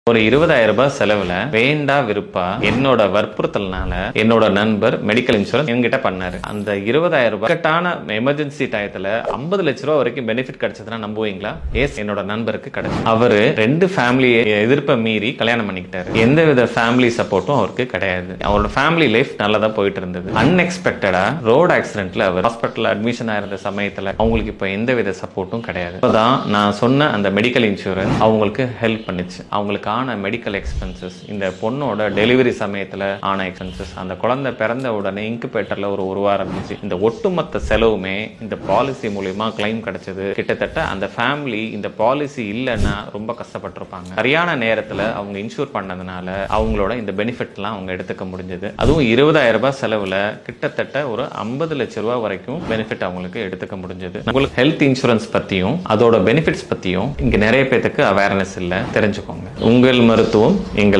ஒரு 20,000 ரூபாய் செலவுல வேண்டா விருப்பா என்னோட வற்புறுத்தல்னால என்னோட நண்பர் மெடிக்கல் இன்சூரன்ஸ் என்கிட்ட பண்ணாரு. அந்த 20,000 ரூபாய் கட்டான எமர்ஜென்சி டயத்துல 50 லட்ச ரூபாய் வரைக்கும் பெனிஃபிட் கிடைச்சதுன்னா நம்புவீங்களா? எஸ், என்னோட நண்பருக்கு கிடைச்சு. அவரு 2 ஃபேமிலி எதிர்ப்பை மீறி கல்யாணம் பண்ணிக்கிட்டாரு. எந்த வித ஃபேமிலி சப்போர்ட்டும் அவருக்கு கிடையாது. அவரோட ஃபேமிலி லைஃப் நல்லதா போயிட்டு இருந்தது. அன்எக்ஸ்பெக்டடா ரோட் ஆக்சிடென்ட்ல அவர் ஹாஸ்பிட்டல் அட்மிஷன் ஆயிருந்த சமயத்துல அவங்களுக்கு இப்ப எந்த வித சப்போர்ட்டும் கிடையாது. அப்பதான் நான் சொன்ன அந்த மெடிக்கல் இன்சூரன்ஸ் அவங்களுக்கு ஹெல்ப் பண்ணுச்சு. அவங்களுக்கு மெடிக்கல் எக்ஸ்பென்சஸ், இந்த பொண்ணோட டெலிவரி சமயத்துல ஆன எக்ஸ்பென்சஸ், அந்த குழந்தை பிறந்த உடனே இன்குபேட்டர்ல ஒரு வாரம் இருந்துச்சு. இந்த ஒட்டுமொத்த செலவுமே இந்த பாலிசி மூலமா கிளைம் கிடைச்சது. கிட்டத்தட்ட அந்த ஃபேமிலி இந்த பாலிசி இல்லைன்னா ரொம்ப கஷ்டப்பட்டிருப்பாங்க. சரியான நேரத்துல அவங்க இன்சூர் பண்ணதுனால அவங்களோட இந்த பெனிஃபிட் எல்லாம் அவங்க எடுத்துக்க முடிஞ்சது. அதுவும் 20,000 ரூபாய் செலவுல கிட்டத்தட்ட ஒரு 50 லட்ச ரூபாய் வரைக்கும் பெனிஃபிட் அவங்களுக்கு எடுத்துக்க முடிஞ்சது. உங்களுக்கு ஹெல்த் இன்சூரன்ஸ் பத்தியும் அதோட பெனிஃபிட்ஸ் பத்தியும் இங்க நிறைய பேருக்கு அவேர்னஸ் இல்ல, தெரிஞ்சுக்கோங்க. உங்கள் மருத்துவம் எங்கள்